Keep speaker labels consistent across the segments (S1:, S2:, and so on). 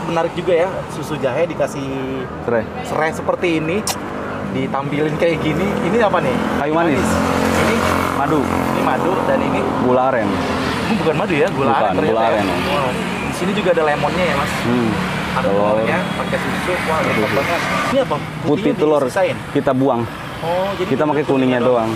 S1: menarik juga ya, susu jahe dikasih serai seperti ini, ditampilin kayak gini. Ini apa nih?
S2: Kayu manis.
S1: Ini
S2: Madu.
S1: Ini madu dan ini
S2: Gula aren.
S1: bukan madu ya, gula aren ternyata.
S2: Gula aren.
S1: Ya. Wow. Di sini juga ada lemonnya ya mas. Ada telurnya, pakai susu. Wah, mantap banget. Ini apa?
S2: Putih telur
S1: disisain?
S2: kita buang.
S1: Oh, jadi
S2: Kita pakai kuningnya doang.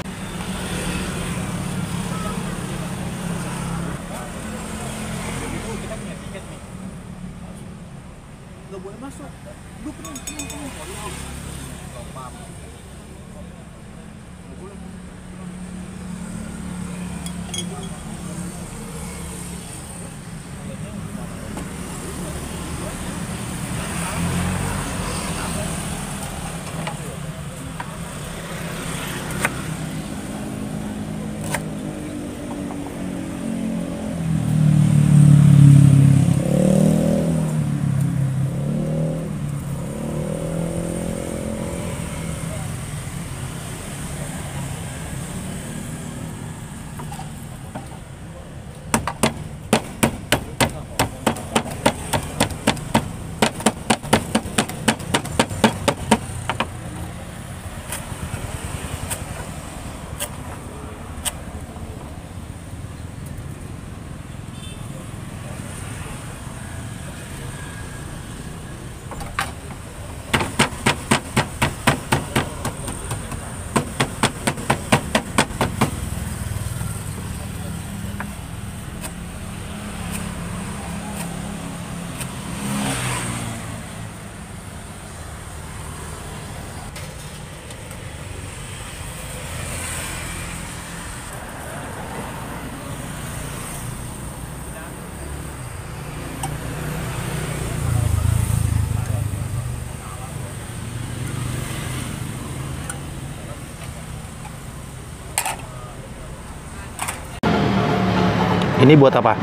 S1: Ini buat apa?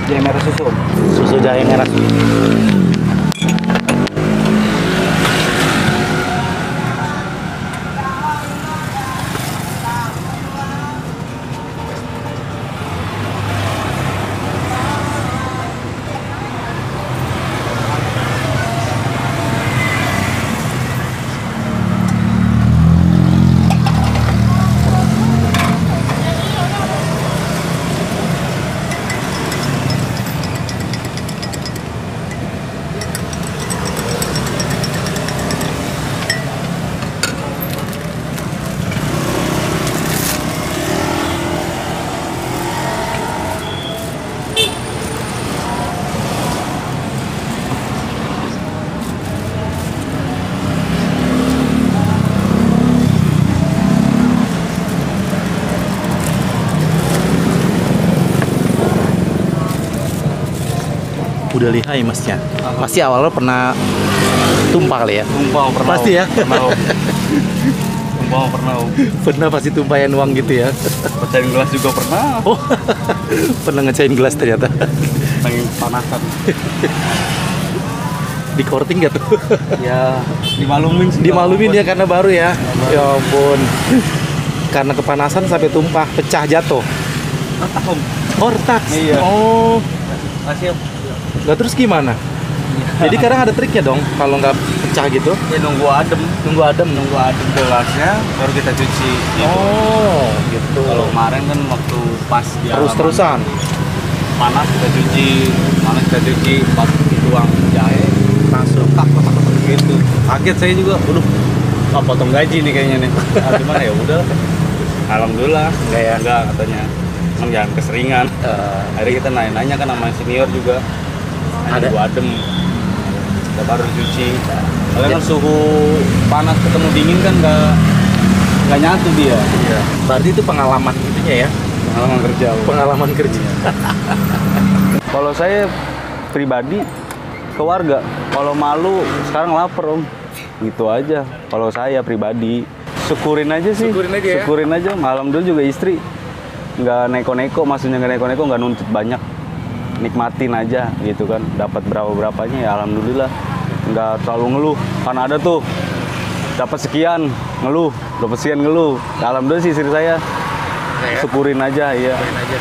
S2: Jahe merah susu.
S1: Susu jahe merah. Udah lihai masnya. Pasti awalnya pernah tumpah kali ya?
S2: Tumpah pernah.
S1: Pasti ya?
S2: Pernah. Tumpah pernah.
S1: Pernah pasti tumpahin uang gitu ya?
S2: Pecahin gelas juga pernah.
S1: Oh, pernah ngecain gelas ternyata.
S2: Pengen panasan.
S1: Di korting gak tuh?
S2: Ya, dimalumin sih.
S1: Dimalumin ya karena baru ya? Ya ampun. Karena kepanasan sampai tumpah, pecah jatuh.
S2: Retak om.
S1: Oh, retak?
S2: Iya.
S1: Oh.
S2: Kasih om.
S1: Nggak, terus gimana? Jadi kadang ada triknya dong kalau nggak pecah gitu.
S2: Ya nunggu adem.
S1: Nunggu adem.
S2: Nunggu adem gelasnya baru kita cuci. Gitu.
S1: Oh, gitu.
S2: Kalau kemarin kan waktu pas di
S1: Terus-terusan.
S2: panas kita cuci, pas dituang jahe langsung tak gitu. Kaget saya juga, potong gaji nih kayaknya nih. Gimana ya udah. Alhamdulillah enggak katanya. Emang jangan keseringan. Akhirnya kita nanya-nanya kan sama senior juga. Ada adem. Kita baru cuci. Soalnya kan suhu panas ketemu dingin kan nggak nyatu dia.
S1: Iya. Berarti itu pengalaman itunya ya?
S2: Pengalaman kerja.
S1: Pengalaman kerja.
S2: Kalau saya pribadi ke warga, kalau malu sekarang lapar om, gitu aja. Kalau saya pribadi syukurin aja sih. Syukurin aja. Alhamdulillah juga istri nggak neko-neko, maksudnya nggak neko-neko, nggak nuntut banyak, nikmatin aja gitu kan. Dapat berapanya ya alhamdulillah, nggak terlalu ngeluh. Kan ada tuh dapat sekian ngeluh, dapat sekian ngeluh. Alhamdulillah sih istri saya
S1: ya?
S2: Syukurin aja, iya.
S1: Syukurin aja.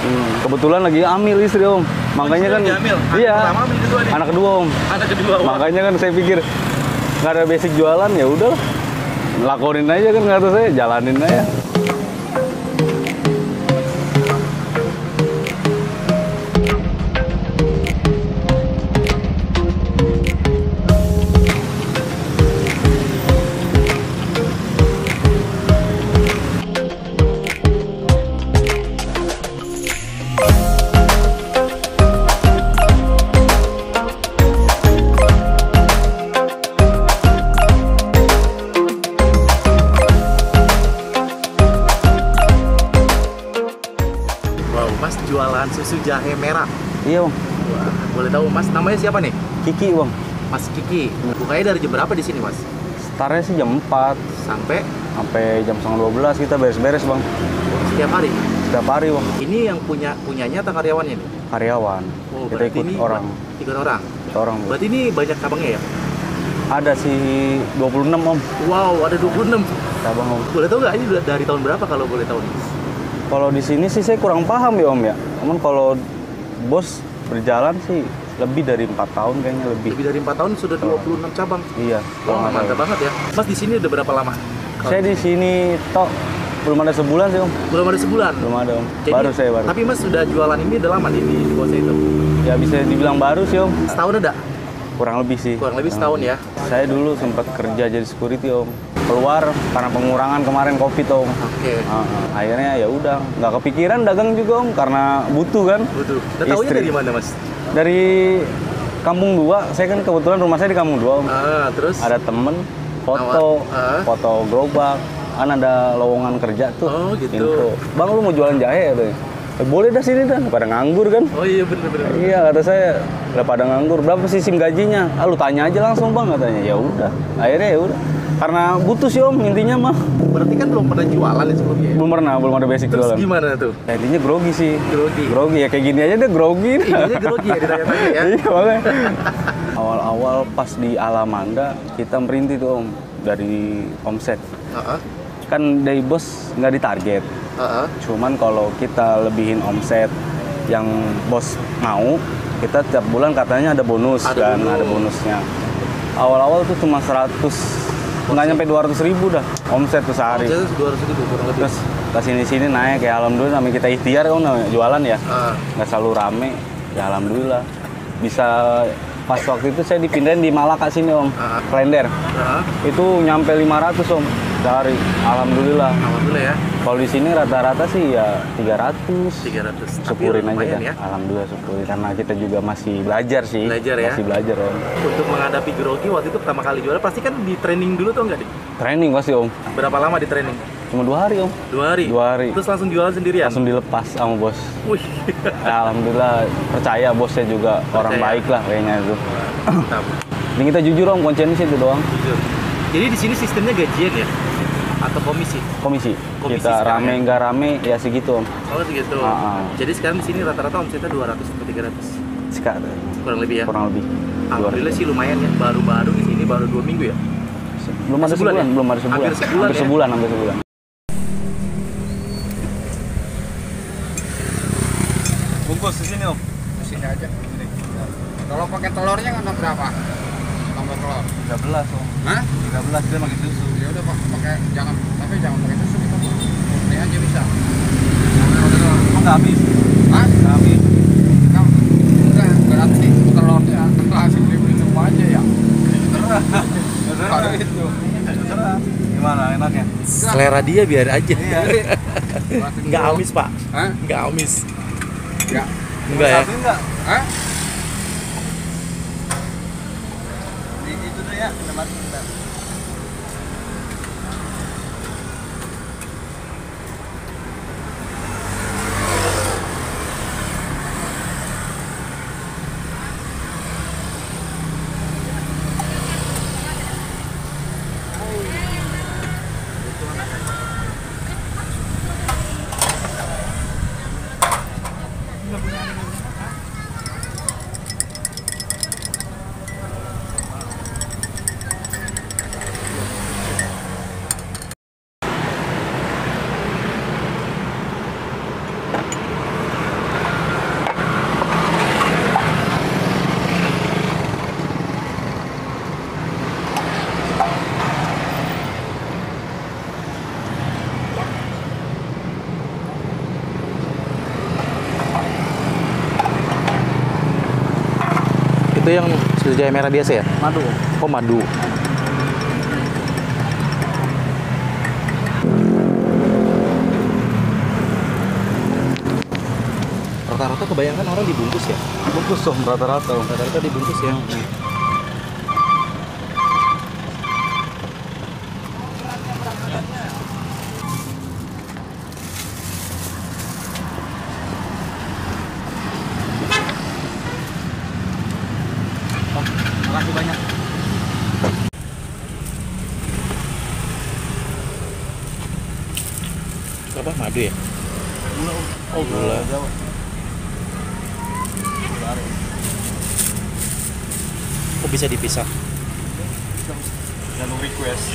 S2: Kebetulan lagi hamil istri om, makanya kan.
S1: Hamil?
S2: Iya.
S1: Pertama, hamil kedua nih?
S2: Anak kedua om.
S1: Anak kedua. Wah.
S2: Makanya kan saya pikir nggak ada basic jualan, ya udah lakonin aja kan kata saya, jalanin aja.
S1: Mas jualan susu jahe merah.
S2: Iya om.
S1: Wah, boleh tahu Mas namanya siapa nih?
S2: Kiki bang.
S1: Mas Kiki. Bukanya dari jam berapa di sini Mas?
S2: Startnya sih jam 4
S1: Sampai
S2: jam setengah 12 kita beres-beres bang.
S1: setiap hari.
S2: Setiap hari bang.
S1: Ini yang punyanya atau karyawannya nih?
S2: Karyawan.
S1: Oh,
S2: Kita
S1: berarti
S2: ikut
S1: ini
S2: orang.
S1: Ikut orang.
S2: Ikut orang. Bang.
S1: Berarti ini banyak cabangnya ya?
S2: Ada sih 26 om.
S1: Wow, ada 26
S2: Cabang om.
S1: Boleh tahu nggak ini dari tahun berapa kalau boleh tahu nih?
S2: Kalau di sini sih saya kurang paham ya om ya. Cuman kalau bos berjalan sih lebih dari 4 tahun kayaknya lebih.
S1: Lebih dari 4 tahun sudah 26 cabang.
S2: Iya.
S1: Wah, mantap banget ya. Mas di sini udah berapa lama?
S2: Saya di sini tok belum ada sebulan sih om.
S1: Belum ada sebulan.
S2: Belum ada om.
S1: Jadi,
S2: baru.
S1: Tapi Mas sudah jualan ini udah lama di bosnya itu?
S2: Ya bisa dibilang baru sih om.
S1: Setahun ada?
S2: Kurang lebih sih.
S1: Kurang lebih setahun ya.
S2: Saya dulu sempat kerja jadi security om. Keluar karena pengurangan kemarin Covid om.
S1: Oke.
S2: Akhirnya ya udah nggak kepikiran dagang juga om karena butuh kan.
S1: Butuh. Dan tahunya dari mana Mas?
S2: Dari Kampung 2. Saya kan kebetulan rumah saya di Kampung 2 om.
S1: Terus?
S2: Ada temen foto gerobak. Kan ada lowongan kerja tuh.
S1: Oh gitu.
S2: Info. Bang lu mau jualan jahe katanya. Boleh dah sini dah, pada nganggur kan?
S1: Oh iya bener.
S2: Iya kata saya, udah pada nganggur. Berapa sih SIM gajinya? Lu tanya aja langsung bang katanya. Ya udah, akhirnya ya udah. Karena butuh sih om intinya mah.
S1: Berarti kan belum pernah jualan ya sebelumnya?
S2: Belum ada basic
S1: Terus
S2: jualan.
S1: Gimana tuh?
S2: Ya, intinya grogi sih.
S1: Grogi
S2: Ya kayak gini aja deh grogi.
S1: Intinya grogi ya ditanya-tanya ya?
S2: Iya makanya. Awal-awal pas di Alamanda kita merintih tuh om dari omset. Kan dari bos nggak ditarget. Cuman kalau kita lebihin omset yang bos mau, kita tiap bulan katanya ada bonus ada bonusnya. Awal-awal tuh cuma 100, nggak nyampe 200.000 dah omset tuh sehari.
S1: Omset 200.000 kurang lebih.
S2: Terus kesini-sini naik ya alhamdulillah, namanya kita ikhtiar kan namanya jualan ya. Nggak selalu rame, ya alhamdulillah. Bisa pas waktu itu saya dipindahin di Malaka sini om, Klender. Itu nyampe 500 om sehari, alhamdulillah.
S1: Alhamdulillah ya.
S2: Kalau di sini rata-rata sih ya 300. Syukurin aja kan.
S1: Ya?
S2: Alhamdulillah syukurin karena kita juga masih belajar sih. Masih belajar om.
S1: Untuk menghadapi grogi waktu itu pertama kali jualan pasti kan di training dulu tuh enggak nih?
S2: Training pasti om.
S1: Berapa lama di training?
S2: Cuma 2 hari om.
S1: 2 hari? 2 hari. Terus langsung jualan sendirian?
S2: Langsung dilepas sama bos.
S1: Wih.
S2: Alhamdulillah percaya bosnya juga orang baik lah kayaknya itu.
S1: Mantap.
S2: Ini kita jujur om, kuncinya sih itu doang.
S1: Jujur. Jadi di sini sistemnya gajian ya? Atau komisi?
S2: Komisi kita rame nggak rame ya segitu om.
S1: Oh segitu. Jadi sekarang di sini rata-rata omsetnya 200 sampai 300.
S2: Sekarang.
S1: Kurang lebih ya?
S2: Kurang lebih.
S1: Alhamdulillah sih lumayan ya. Baru-baru di sini baru 2 minggu ya?
S2: Belum ada sebulan.
S1: Ya?
S2: Belum ada sebulan.
S1: Hampir sebulan.
S2: Bungkus di sini om.
S3: Di sini aja. Kalau pakai telurnya kan berapa? Tambah telur.
S2: 13 om.
S3: Hah?
S2: 13 dia pakai susu.
S3: Ya udah pakai jangan pakai susu gitu. Ini aja bisa.
S2: Emang nggak habis?
S3: Hah?
S2: Nggak habis.
S3: Enggak, berarti telurnya langsung diminum aja ya. Kalau itu.
S2: Gimana enaknya?
S1: Selera dia biar aja.
S2: Iya.
S1: Nggak amis pak?
S3: Hah?
S1: Nggak amis?
S3: Enggak
S1: ya?
S2: Enggak.
S3: Hah?
S2: Itu tuh ya, udah mati.
S1: Itu yang susu jahe merah biasa ya?
S2: Madu.
S1: Oh, madu. Rata-rata kebayangkan orang dibungkus ya?
S2: Bungkus Om, rata-rata Om.
S1: Rata-rata dibungkus ya?
S2: Makasih banyak.
S1: Apa? Madu ya?
S2: Oh,
S1: gula. Kok bisa dipisah?
S2: Jangan request.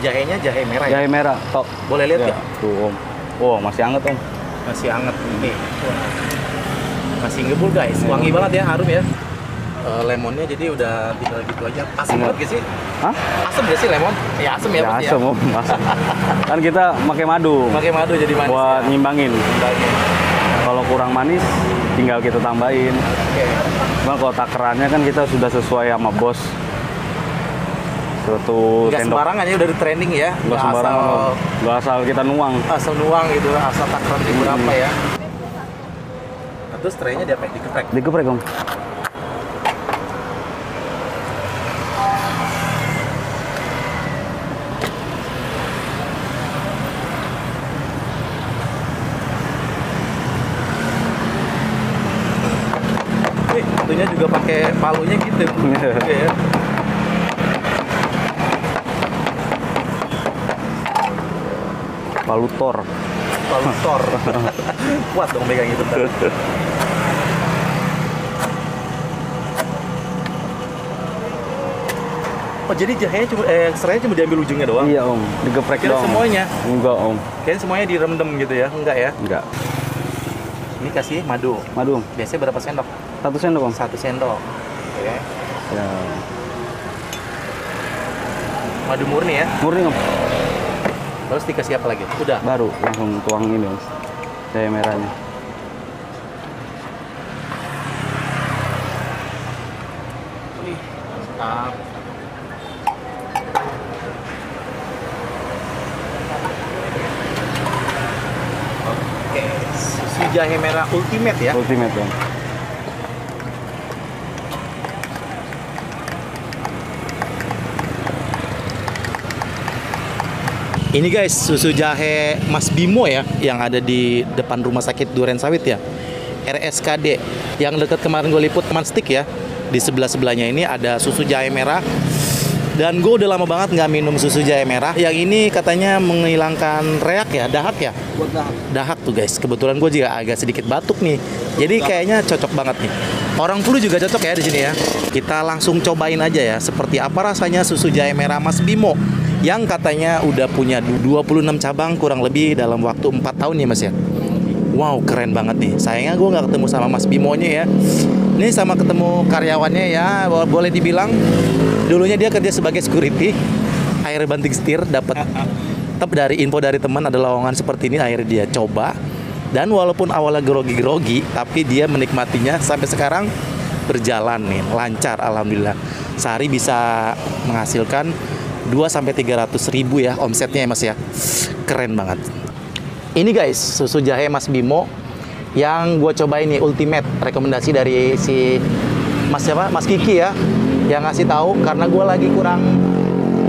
S1: Jahenya jahe merah ya?
S2: Jahe merah, tok.
S1: Boleh lihat
S2: Ya,
S1: nggak?
S2: tuh Om. Oh, masih hangat Om.
S1: Masih hangat nih. Masih ngebul guys, wangi banget ya, harum ya. Lemonnya jadi udah tinggal gitu aja. Asam banget gak sih?
S2: Hah?
S1: Asam gak sih lemon? Ya asam ya,
S2: Ya
S1: pasti
S2: asam Om. Asam. Kan kita pakai madu
S1: Pakai madu jadi manis
S2: buat
S1: ya.
S2: nyimbangin. Kalau kurang manis, tinggal kita tambahin.
S1: Oke.
S2: Cuma kalau takarannya kan kita sudah sesuai sama bos. Satu
S1: Nggak
S2: sendok.
S1: sembarangan ya, udah di training ya.
S2: Nggak sembarangan Om. Nggak asal kita nuang.
S1: Asal nuang gitu, asal takaran di berapa ya. Nah, terus traynya diapain? Dikeprek?
S2: Digeprek Om.
S1: Wih, tentunya juga pakai palunya gitu. Oke ya.
S2: Palutor.
S1: Palu tor. Kuat dong megang itu. Oh, jadi jahenya cuma serainya cuma diambil ujungnya doang?
S2: Iya Om, digeprek
S1: Kira
S2: doang.
S1: semuanya?
S2: Enggak Om,
S1: Kayaknya semuanya direndam gitu ya? Enggak ya?
S2: enggak.
S1: Ini kasih madu.
S2: Madu Om,
S1: Biasanya berapa sendok?
S2: 1 sendok Om.
S1: 1 sendok. Oke.
S2: Ya,
S1: Madu murni ya?
S2: murni Om.
S1: Terus dikasih apa lagi? Udah.
S2: Baru langsung tuang ini Om. Jahe merahnya.
S1: Wih, mantap. Oke, susu jahe merah ultimate ya?
S2: Ultimate Om.
S1: Ini guys, susu jahe Mas Bimo ya, yang ada di depan rumah sakit Duren Sawit ya, RSKD, yang dekat kemarin gue liput teman stick ya. Di sebelah-sebelahnya ini ada susu jahe merah. Dan gue udah lama banget nggak minum susu jahe merah. Yang ini katanya menghilangkan reak ya, dahak ya.
S2: Buat dahak.
S1: Dahak tuh guys, kebetulan gue juga agak sedikit batuk nih. Jadi kayaknya cocok banget nih. Orang flu juga cocok ya di sini ya. Kita langsung cobain aja ya, seperti apa rasanya susu jahe merah Mas Bimo yang katanya udah punya 26 cabang kurang lebih dalam waktu 4 tahun ya Mas ya. Wow, keren banget nih. Sayangnya gue nggak ketemu sama Mas Bimonya ya. Ini sama ketemu karyawannya ya, boleh dibilang dulunya dia kerja sebagai security, akhirnya banting setir, dapat dari info dari teman ada lowongan seperti ini, akhirnya dia coba. Dan walaupun awalnya grogi-grogi, tapi dia menikmatinya sampai sekarang berjalan nih, lancar alhamdulillah. Sehari bisa menghasilkan 2-300 ribu ya omsetnya ya Mas ya. Keren banget. Ini guys, susu jahe Mas Bimo yang gue cobain nih ultimate, rekomendasi dari si Mas siapa? Mas Kiki ya, yang ngasih tahu karena gue lagi kurang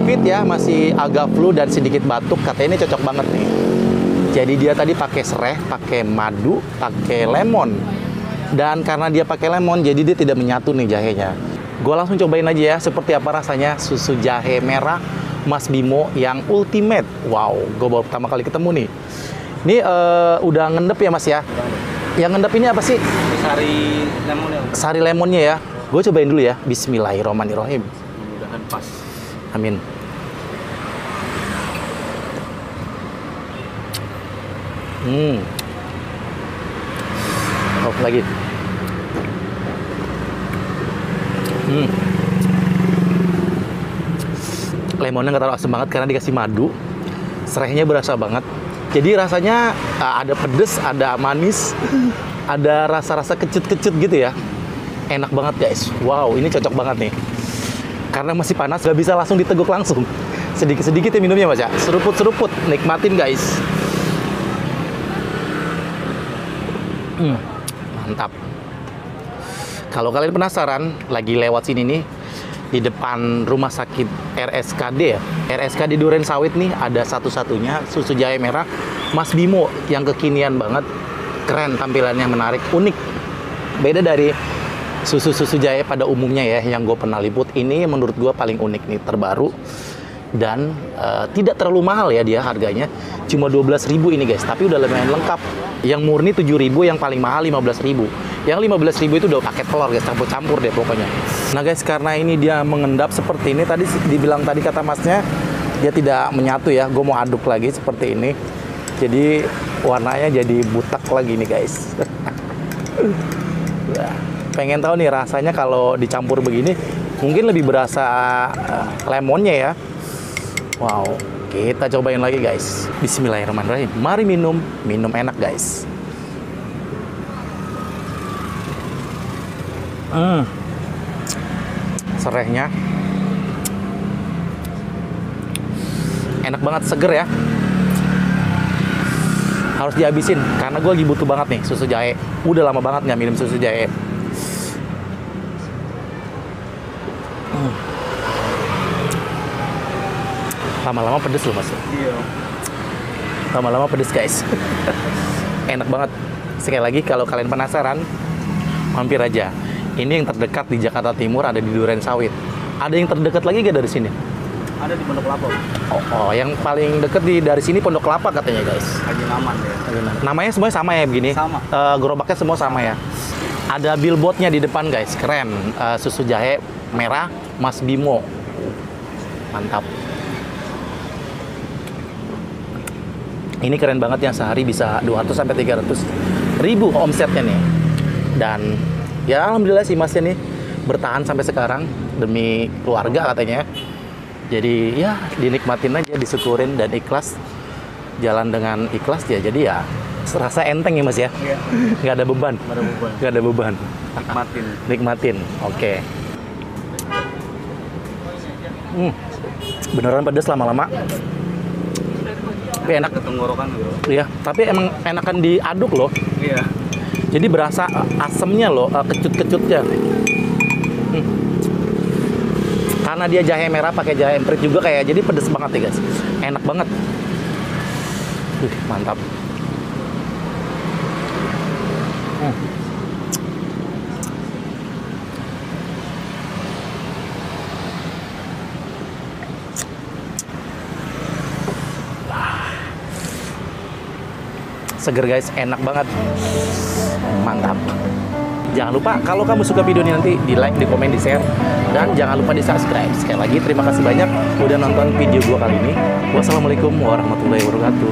S1: fit ya, masih agak flu dan sedikit batuk, katanya ini cocok banget nih. Jadi dia tadi pakai serai, pakai madu, pakai lemon. Dan karena dia pakai lemon, jadi dia tidak menyatu nih jahenya. Gue langsung cobain aja ya, seperti apa rasanya susu jahe merah Mas Bimo yang ultimate. Wow, gue baru pertama kali ketemu nih. Ini udah ngendep ya Mas ya? Yang ngendep ini apa sih?
S2: Sari lemonnya.
S1: Sari lemonnya ya. Gue cobain dulu ya. Bismillahirrahmanirrahim.
S2: Mudah-mudahan pas.
S1: Amin. lagi. Lemonnya nggak terlalu asam banget karena dikasih madu. Serainya berasa banget. Jadi rasanya ada pedes, ada manis, ada rasa-rasa kecut-kecut gitu ya. Enak banget guys. Wow, ini cocok banget nih. Karena masih panas, nggak bisa langsung diteguk langsung. Sedikit-sedikit ya minumnya mas ya. Seruput-seruput, nikmatin guys. Mantap. Kalau kalian penasaran, lagi lewat sini nih, di depan rumah sakit RSKD ya. RSKD Duren Sawit nih ada satu-satunya susu jahe merah Mas Bimo yang kekinian banget. Keren, tampilannya menarik, unik. Beda dari susu-susu jahe pada umumnya ya yang gue pernah liput. Ini menurut gue paling unik nih, terbaru. Dan tidak terlalu mahal ya dia harganya. Cuma 12.000 ini guys, tapi udah lumayan lengkap. Yang murni 7.000, yang paling mahal 15.000. Yang 15.000 itu udah pakai telur guys, campur-campur deh pokoknya. Nah guys, karena ini dia mengendap seperti ini, tadi dibilang tadi kata masnya dia tidak menyatu ya. Gue mau aduk lagi seperti ini. Jadi warnanya jadi butak lagi nih guys. Pengen tahu nih rasanya kalau dicampur begini, mungkin lebih berasa lemonnya ya. Wow, kita cobain lagi guys. Bismillahirrahmanirrahim. Mari minum enak guys. Serehnya enak banget, seger ya. Harus dihabisin karena gue lagi butuh banget nih susu jahe. Udah lama banget nggak minum susu jahe. Lama-lama pedes loh mas.
S2: Iya.
S1: Lama-lama pedes guys. Enak banget. Sekali lagi kalau kalian penasaran, mampir aja. Ini yang terdekat di Jakarta Timur, ada di Duren Sawit. Ada yang terdekat lagi gak dari sini?
S2: Ada di Pondok Kelapa.
S1: Oh, yang paling deket dari sini Pondok Kelapa katanya guys.
S2: Haji Naman ya.
S1: Namanya semuanya sama ya begini?
S2: Sama.
S1: Gerobaknya semua sama ya. Ada billboardnya di depan guys, keren. Susu jahe merah Mas Bimo. Mantap. Ini keren banget yang sehari bisa 200 sampai 300 ribu omsetnya nih. Dan ya alhamdulillah sih masnya nih bertahan sampai sekarang demi keluarga katanya. Jadi ya dinikmatin aja, disyukurin dan ikhlas. Jalan dengan ikhlas ya. Jadi ya serasa enteng ya mas ya.
S2: Iya.
S1: Nggak ada beban.
S2: Nggak ada beban.
S1: Nggak ada beban.
S2: Nikmatin.
S1: Nikmatin. Oke. Beneran pedas lama-lama. Tapi enak.
S2: Ke tenggorokan gitu.
S1: Iya, tapi emang enakan diaduk loh.
S2: Iya.
S1: Jadi berasa asemnya loh, kecut-kecutnya. Karena dia jahe merah pakai jahe emprit juga kayak, jadi pedes banget ya guys. Enak banget. Mantap. Seger guys, enak banget. Mantap. Jangan lupa kalau kamu suka video ini nanti di like, di komen, di share, dan jangan lupa di subscribe. Sekali lagi terima kasih banyak udah nonton video gua kali ini. Wassalamualaikum warahmatullahi wabarakatuh.